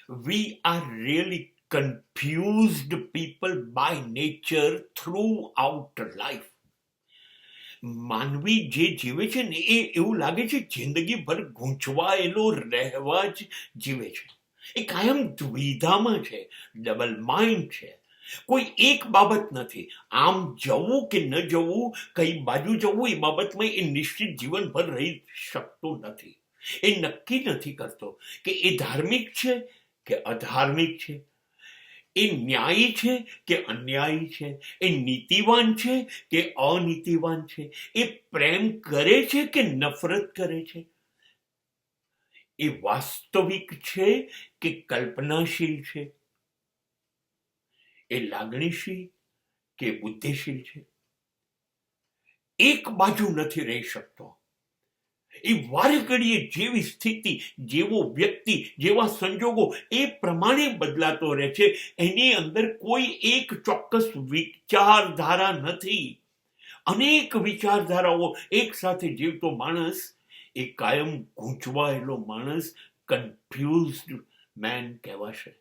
We are really confused people by nature throughout life. માનવી જે જીવે છે ને એ એવું લાગે છે જિંદગીભર ગૂંચવાયેલો રહેવા જ જીવે છે. એ કાયમ દ્વિધામાં છે, ડબલ માઇન્ડ છે. કોઈ એક બાબત નથી. આમ જવું કે ન જવું, કઈ બાજુ જવું, એ બાબતમાં એ નિશ્ચિત જીવનભર રહી શકતો નથી. એ નક્કી નથી કરતો કે એ ધાર્મિક છે કે અધાર્મિક છે, એ ન્યાયી છે કે અન્યાયી છે, એ નીતિવાન છે કે અનીતિવાન છે, એ પ્રેમ કરે છે કે નફરત કરે છે, એ વાસ્તવિક છે કે કલ્પનાશીલ છે, એ લાગણીશીલ કે બુદ્ધિશીલ છે. એક બાજુ નથી રહી શકતો. એ વારે ઘડીએ જેવી સ્થિતિ, જેવો વ્યક્તિ, જેવા સંજોગો એ પ્રમાણે બદલાતો રહે છે. એની અંદર કોઈ એક ચોક્કસ વિચારધારા નથી. અનેક વિચારધારાઓ એક સાથે જીવતો માણસ એ કાયમ ગૂંચવાયેલો માણસ, કન્ફ્યુઝડ મેન કહેવાશે.